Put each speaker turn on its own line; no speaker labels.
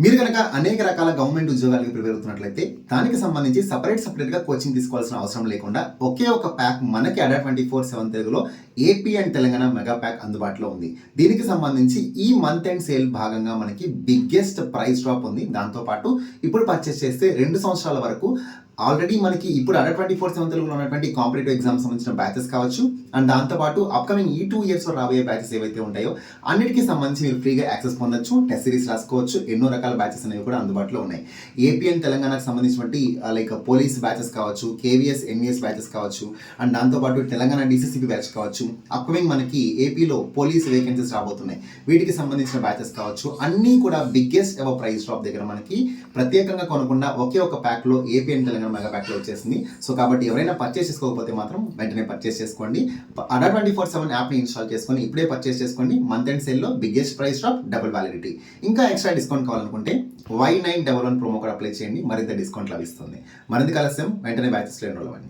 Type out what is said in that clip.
మీరు కనుక అనేక రకాల గవర్నమెంట్ ఉద్యోగాలకు ప్రిపేర్ అవుతున్నట్లయితే దానికి సంబంధించి సపరేట్గా కోచింగ్ తీసుకోవాల్సిన అవసరం లేకుండా ఒకే ఒక ప్యాక్ మనకి అడా 24/7 తెలుగులో AP and Telangana mega pack అందుబాటులో ఉంది. దీనికి సంబంధించి ఈ మంత్ ఎండ్ సేల్ భాగంగా మనకి బిగ్గెస్ట్ ప్రైస్ డ్రాప్ ఉంది. దాంతోపాటు ఇప్పుడు పర్చేస్ చేస్తే 2 సంవత్సరాల వరకు ఆల్రెడీ మనకి ఇప్పుడు అడా 24/7 తెలుగులో ఉన్నటువంటి కాంపిటేటివ్ ఎగ్జామ్ సంబంధించిన బ్యాచెస్ కావచ్చు, అండ్ దాంతోపాటు అప్కమింగ్ ఈ 2 ఇయర్స్లో రాబోయే బ్యాచెస్ ఏవైతే ఉంటాయో అన్నిటికీ సంబంధించి మీరు ఫ్రీగా యాక్సెస్ పొందొచ్చు. టెస్ట్ సిరీస్ రాసుకోవచ్చు. ఎన్నో రకాల బ్యాచెస్ అనేవి కూడా అందుబాటులో ఉన్నాయి. ఏపీ అండ్ తెలంగాణకు సంబంధించినటువంటి లైక్ పోలీస్ బ్యాచెస్ కావచ్చు, కేవీఎస్ ఎన్వీఎస్ బ్యాచెస్ కావచ్చు, అండ్ దాంతోపాటు తెలంగాణ డీసీసీబీ బ్యాచ్ కావచ్చు, అప్కమింగ్ మనకి ఏపీలో పోలీస్ వేకెన్సీస్ రాబోతున్నాయి, వీటికి సంబంధించిన బ్యాచెస్ కావచ్చు, అన్నీ కూడా బిగ్గెస్ట్ ఎవర్ ప్రైస్ డ్రాప్ దగ్గర మనకి ప్రత్యేకంగా కొనకుండా ఒకే ఒక ప్యాక్లో ఏపీ అండ్ తెలంగాణ మెగా ప్యాక్లో వచ్చేసింది. సో కాబట్టి ఎవరైనా పర్చేస్ చేసుకోకపోతే మాత్రం వెంటనే పర్చేస్ చేసుకోండి. అడా 24/7 యాప్ని ఇన్స్టాల్ చేసుకొని ఇప్పుడే పర్చేస్ చేసుకోండి. మంత్ ఎండ్ సేల్లో biggest price drop, double validity. ఇంకా ఎక్స్ట్రా డిస్కౌంట్ కావాలనుకుంటే Y911 ప్రోమో కోడ్ అప్లై చేయండి, మరింత డిస్కౌంట్ లభిస్తుంది. మరింత ఆలస్యం వెంటనే బ్యాచెస్లో ఎన్రోల్ అవ్వండి.